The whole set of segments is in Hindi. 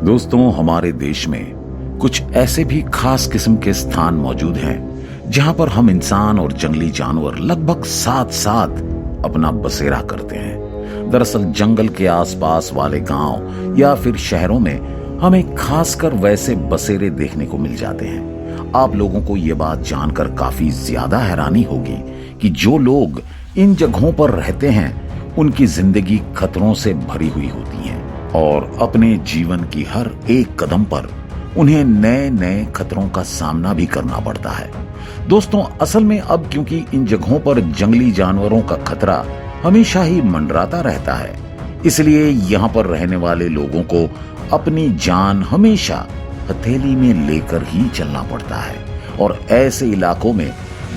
दोस्तों, हमारे देश में कुछ ऐसे भी खास किस्म के स्थान मौजूद हैं जहां पर हम इंसान और जंगली जानवर लगभग साथ साथ अपना बसेरा करते हैं। दरअसल जंगल के आसपास वाले गांव या फिर शहरों में हमें खासकर वैसे बसेरे देखने को मिल जाते हैं। आप लोगों को ये बात जानकर काफी ज्यादा हैरानी होगी कि जो लोग इन जगहों पर रहते हैं उनकी जिंदगी खतरों से भरी हुई होती है और अपने जीवन की हर एक कदम पर उन्हें नए नए खतरों का सामना भी करना पड़ता है। दोस्तों, असल में अब क्योंकि इन जगहों पर जंगली जानवरों का खतरा हमेशा ही मंडराता रहता है, इसलिए यहाँ पर रहने वाले लोगों को अपनी जान हमेशा हथेली में लेकर ही चलना पड़ता है और ऐसे इलाकों में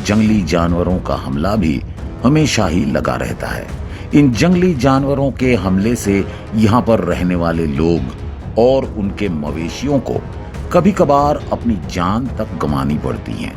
जंगली जानवरों का हमला भी हमेशा ही लगा रहता है। इन जंगली जानवरों के हमले से यहाँ पर रहने वाले लोग और उनके मवेशियों को कभी कभार अपनी जान तक गंवानी पड़ती है।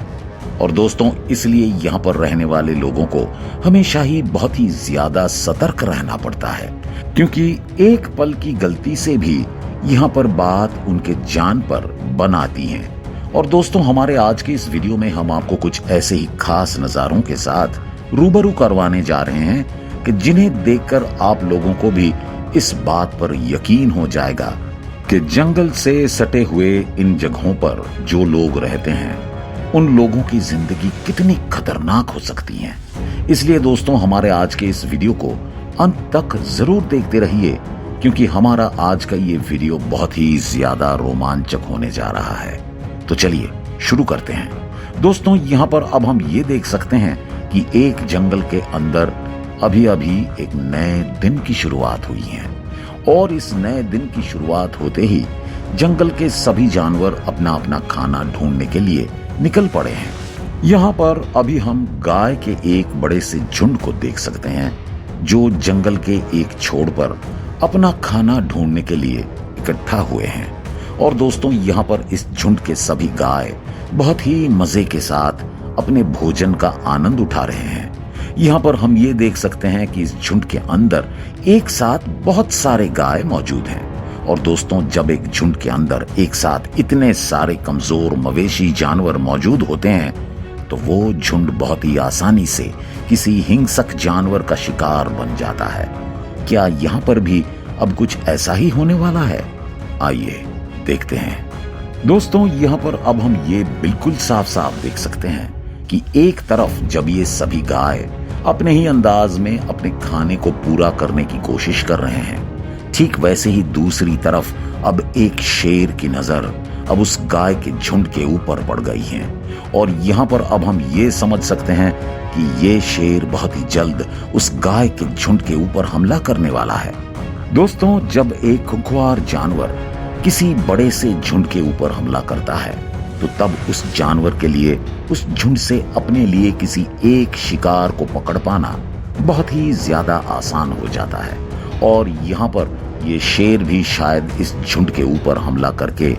और दोस्तों, इसलिए यहाँ पर रहने वाले लोगों को हमेशा ही बहुत ही ज्यादा सतर्क रहना पड़ता है, क्योंकि एक पल की गलती से भी यहाँ पर बात उनके जान पर बन आती है। और दोस्तों, हमारे आज की इस वीडियो में हम आपको कुछ ऐसे ही खास नजारों के साथ रूबरू करवाने जा रहे हैं कि जिन्हें देखकर आप लोगों को भी इस बात पर यकीन हो जाएगा कि जंगल से सटे हुए इन जगहों पर जो लोग रहते हैं उन लोगों की जिंदगी कितनी खतरनाक हो सकती है। इसलिए दोस्तों, हमारे आज के इस वीडियो को अंत तक जरूर देखते रहिए, क्योंकि हमारा आज का ये वीडियो बहुत ही ज्यादा रोमांचक होने जा रहा है। तो चलिए शुरू करते हैं। दोस्तों, यहाँ पर अब हम ये देख सकते हैं कि एक जंगल के अंदर अभी अभी एक नए दिन की शुरुआत हुई है और इस नए दिन की शुरुआत होते ही जंगल के सभी जानवर अपना अपना खाना ढूंढने के लिए निकल पड़े हैं। यहाँ पर अभी हम गाय के एक बड़े से झुंड को देख सकते हैं जो जंगल के एक छोर पर अपना खाना ढूंढने के लिए इकट्ठा हुए हैं। और दोस्तों, यहाँ पर इस झुंड के सभी गाय बहुत ही मजे के साथ अपने भोजन का आनंद उठा रहे हैं। यहाँ पर हम ये देख सकते हैं कि इस झुंड के अंदर एक साथ बहुत सारे गाय मौजूद हैं। और दोस्तों, जब एक झुंड के अंदर एक साथ इतने सारे कमजोर मवेशी जानवर मौजूद होते हैं तो वो झुंड बहुत ही आसानी से किसी हिंसक जानवर का शिकार बन जाता है। क्या यहाँ पर भी अब कुछ ऐसा ही होने वाला है? आइए देखते हैं। दोस्तों, यहाँ पर अब हम ये बिल्कुल साफ साफ देख सकते हैं कि एक तरफ जब ये सभी गाय अपने ही अंदाज में अपने खाने को पूरा करने की कोशिश कर रहे हैं, ठीक वैसे ही दूसरी तरफ अब एक शेर की नजर अब उस गाय के झुंड के ऊपर पड़ गई है। और यहाँ पर अब हम ये समझ सकते हैं कि ये शेर बहुत ही जल्द उस गाय के झुंड के ऊपर हमला करने वाला है। दोस्तों, जब एक खुंखार जानवर किसी बड़े से झुंड के ऊपर हमला करता है तो तब उस जानवर के लिए उस झुंड से अपने लिए किसी एक शिकार को पकड़ पाना बहुत ही ज्यादा आसान हो जाता है। और यहाँ पर ये शेर भी शायद इस झुंड के ऊपर हमला करके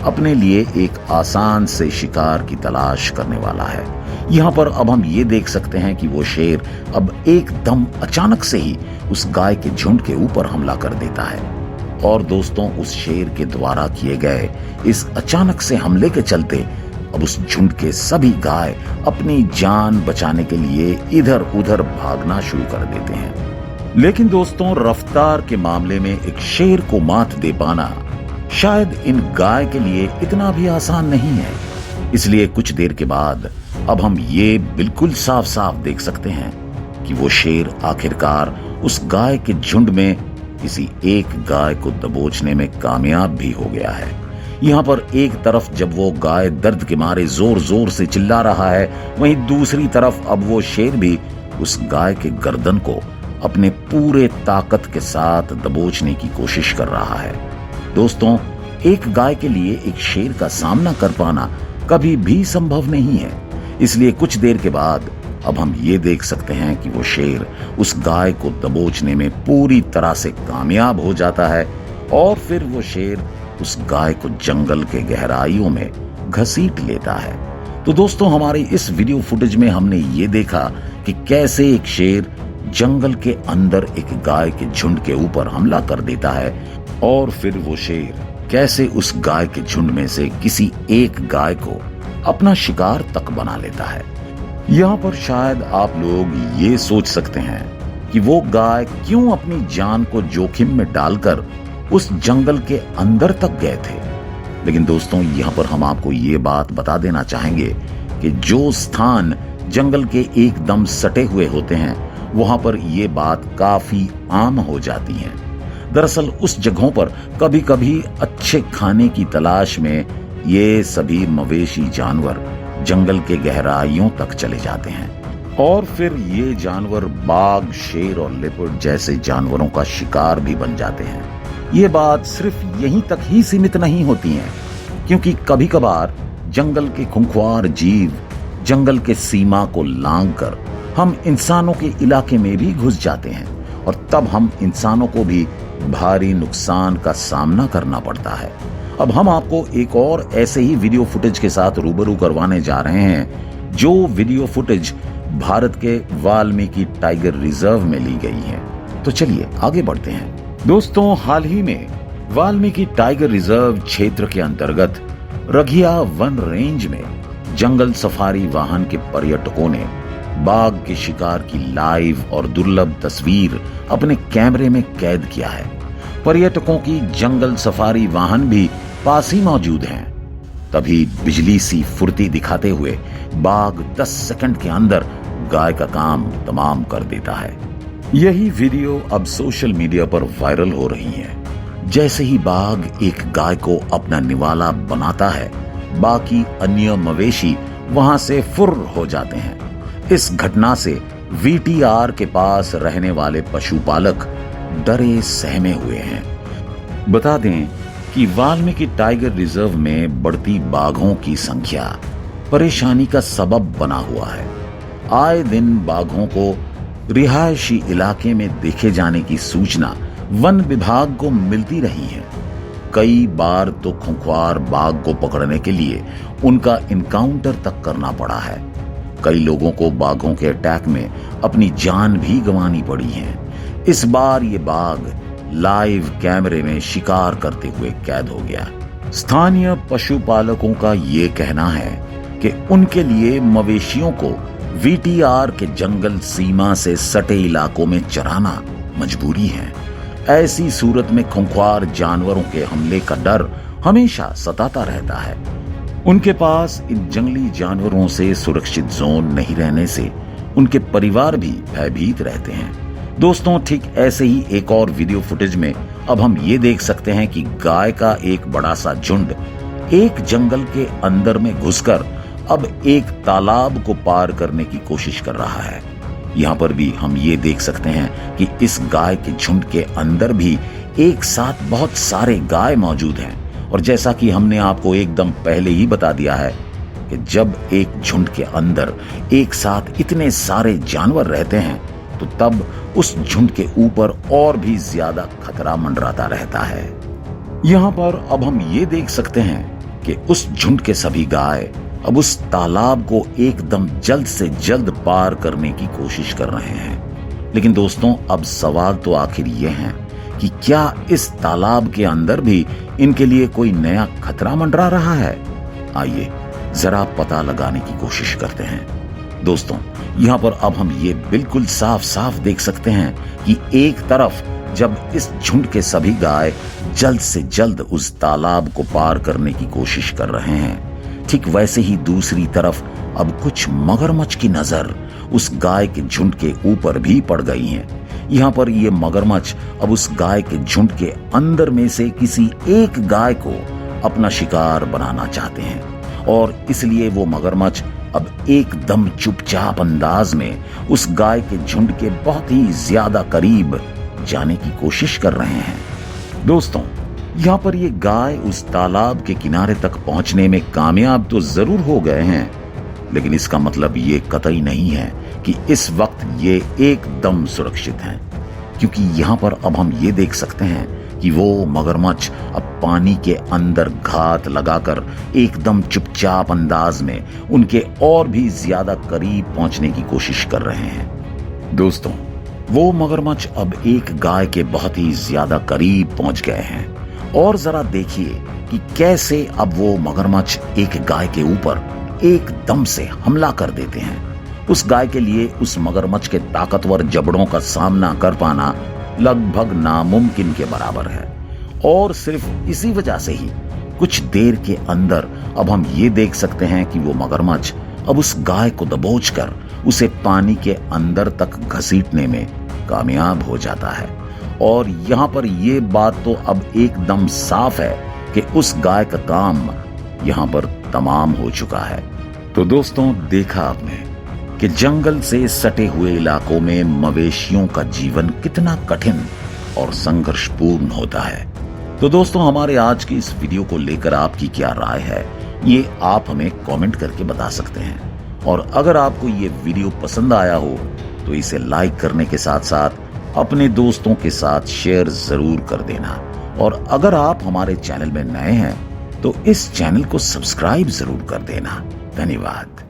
अपने लिए एक आसान से शिकार की तलाश करने वाला है। यहाँ पर अब हम ये देख सकते हैं कि वो शेर अब एकदम अचानक से ही उस गाय के झुंड के ऊपर हमला कर देता है। और दोस्तों, उस शेर के द्वारा किए गए इस अचानक से हमले के चलते अब उस झुंड के सभी गाय अपनी जान बचाने के लिए इधर उधर भागना शुरू कर देते हैं। लेकिन दोस्तों, रफ्तार के मामले में एक शेर को मात दे पाना शायद इन गाय के लिए इतना भी आसान नहीं है। इसलिए कुछ देर के बाद अब हम ये बिल्कुल साफ साफ देख सकते हैं कि वो शेर आखिरकार उस गाय के झुंड में किसी एक गाय को दबोचने में कामयाब भी हो गया है। यहाँ पर एक तरफ जब वो गाय दर्द के मारे जोर जोर से चिल्ला रहा है, वहीं दूसरी तरफ अब वो शेर भी उस गाय के गर्दन को अपने पूरे ताकत के साथ दबोचने की कोशिश कर रहा है। दोस्तों, एक गाय के लिए एक शेर का सामना कर पाना कभी भी संभव नहीं है। इसलिए कुछ देर के बाद अब हम ये देख सकते हैं कि वो शेर उस गाय को दबोचने में पूरी तरह से कामयाब हो जाता है और फिर वो शेर उस गाय को जंगल के गहराइयों में घसीट लेता है। तो दोस्तों, हमारी इस वीडियो फुटेज में हमने ये देखा कि कैसे एक शेर जंगल के अंदर एक गाय के झुंड के ऊपर हमला कर देता है और फिर वो शेर कैसे उस गाय के झुंड में से किसी एक गाय को अपना शिकार तक बना लेता है। यहाँ पर शायद आप लोग ये सोच सकते हैं कि वो गाय क्यों अपनी जान को जोखिम में डालकर उस जंगल के अंदर तक गए थे। लेकिन दोस्तों, यहाँ पर हम आपको ये बात बता देना चाहेंगे कि जो स्थान जंगल के एकदम सटे हुए होते हैं, वहां पर ये बात काफी आम हो जाती है। दरअसल उस जगहों पर कभी कभी अच्छे खाने की तलाश में ये सभी मवेशी जानवर जंगल के गहराइयों तक चले जाते हैं और फिर ये जानवर बाघ, शेर और लेपर्ड जैसे जानवरों का शिकार भी बन जाते हैं। ये बात सिर्फ यहीं तक ही सीमित नहीं होती है, क्योंकि कभी कभार जंगल के खूंखार जीव जंगल के सीमा को लांघकर हम इंसानों के इलाके में भी घुस जाते हैं और तब हम इंसानों को भी भारी नुकसान का सामना करना पड़ता है। अब हम आपको एक और ऐसे ही वीडियो फुटेज के साथ रूबरू करवाने जा रहे हैं, जो वीडियो फुटेज भारत के वाल्मीकि टाइगर रिजर्व में ली गई है। तो चलिए आगे बढ़ते हैं। दोस्तों, हाल ही में वाल्मीकि टाइगर रिजर्व क्षेत्र के अंतर्गत रघिया वन रेंज में जंगल सफारी वाहन के पर्यटकों ने बाघ के शिकार की लाइव और दुर्लभ तस्वीर अपने कैमरे में कैद किया है। पर्यटकों की जंगल सफारी वाहन भी पास ही मौजूद हैं। तभी बिजली सी फुर्ती दिखाते हुए बाघ 10 सेकंड के अंदर गाय का काम तमाम कर देता है। यही वीडियो अब सोशल मीडिया पर वायरल हो रही है। जैसे ही बाघ एक गाय को अपना निवाला बनाता है, बाकी अन्य मवेशी वहां से फुर हो जाते हैं। इस घटना से वीटीआर के पास रहने वाले पशुपालक डरे सहमे हुए हैं। बता दें कि वाल्मीकि टाइगर रिजर्व में बढ़ती बाघों की संख्या परेशानी का सबब बना हुआ है। आए दिन बाघों को रिहायशी इलाके में देखे जाने की सूचना वन विभाग को मिलती रही है। कई बार तो खूंखार बाघ को पकड़ने के लिए उनका इनकाउंटर तक करना पड़ा है। कई लोगों को बाघों के अटैक में अपनी जान भी गंवानी पड़ी है। इस बार ये बाघ लाइव कैमरे में शिकार करते हुए कैद हो गया। स्थानीय पशुपालकों का ये कहना है कि उनके लिए मवेशियों को वीटीआर के जंगल सीमा से सटे इलाकों में चराना मजबूरी है। ऐसी सूरत में खूंखार जानवरों के हमले का डर हमेशा सताता रहता है। उनके पास इन जंगली जानवरों से सुरक्षित जोन नहीं रहने से उनके परिवार भी भयभीत रहते हैं। दोस्तों, ठीक ऐसे ही एक और वीडियो फुटेज में अब हम ये देख सकते हैं कि गाय का एक बड़ा सा झुंड एक जंगल के अंदर में घुसकर अब एक तालाब को पार करने की कोशिश कर रहा है। यहाँ पर भी हम ये देख सकते हैं कि इस गाय के झुंड के अंदर भी एक साथ बहुत सारे गाय मौजूद हैं। और जैसा कि हमने आपको एकदम पहले ही बता दिया है कि जब एक झुंड के अंदर एक साथ इतने सारे जानवर रहते हैं, तो तब उस झुंड के ऊपर और भी ज्यादा खतरा मंडराता रहता है। यहाँ पर अब हम ये देख सकते हैं कि उस झुंड के सभी गाय अब उस तालाब को एकदम जल्द से जल्द पार करने की कोशिश कर रहे हैं। लेकिन दोस्तों, अब सवाल तो आखिर ये है कि क्या इस तालाब के अंदर भी इनके लिए कोई नया खतरा मंडरा रहा है? आइए जरा पता लगाने की कोशिश करते हैं। दोस्तों, यहाँ पर अब हम ये बिल्कुल साफ साफ देख सकते हैं कि एक तरफ जब इस झुंड के सभी गाय जल्द से जल्द उस तालाब को पार करने की कोशिश कर रहे हैं, ठीक वैसे ही दूसरी तरफ अब कुछ मगरमच्छ की नजर उस गाय के झुंड के ऊपर भी पड़ गई है। यहाँ पर ये मगरमच्छ अब उस गाय के झुंड के अंदर में से किसी एक गाय को अपना शिकार बनाना चाहते हैं और इसलिए वो मगरमच्छ अब एकदम चुपचाप अंदाज में उस गाय के झुंड के बहुत ही ज्यादा करीब जाने की कोशिश कर रहे हैं। दोस्तों, यहाँ पर ये गाय उस तालाब के किनारे तक पहुंचने में कामयाब तो जरूर हो गए हैं, लेकिन इसका मतलब ये कतई नहीं है कि इस वक्त ये एकदम सुरक्षित हैं, क्योंकि यहाँ पर अब हम ये देख सकते हैं कि वो मगरमच्छ अब पानी के अंदर घात लगाकर एकदम चुपचाप अंदाज में उनके और भी ज्यादा करीब पहुंचने की कोशिश कर रहे हैं। दोस्तों, वो मगरमच्छ अब एक गाय के बहुत ही ज्यादा करीब पहुंच गए हैं और जरा देखिए कि कैसे अब वो मगरमच्छ एक गाय के ऊपर एकदम से हमला कर देते हैं। उस गाय के लिए उस मगरमच्छ के ताकतवर जबड़ों का सामना कर पाना लगभग नामुमकिन के बराबर है। और सिर्फ इसी वजह से ही कुछ देर के अंदर अब हम ये देख सकते हैं कि वो मगरमच्छ अब उस गाय को दबोचकर उसे पानी के अंदर तक घसीटने में कामयाब हो जाता है। और यहाँ पर ये बात तो अब एकदम साफ है कि उस गाय का काम यहाँ पर तमाम हो चुका है। तो दोस्तों, देखा आपने कि जंगल से सटे हुए इलाकों में मवेशियों का जीवन कितना कठिन और संघर्षपूर्ण होता है। तो दोस्तों, हमारे आज की इस वीडियो को लेकर आपकी क्या राय है, ये आप हमें कमेंट करके बता सकते हैं। और अगर आपको ये वीडियो पसंद आया हो तो इसे लाइक करने के साथ साथ अपने दोस्तों के साथ शेयर जरूर कर देना। और अगर आप हमारे चैनल में नए हैं तो इस चैनल को सब्सक्राइब जरूर कर देना। धन्यवाद।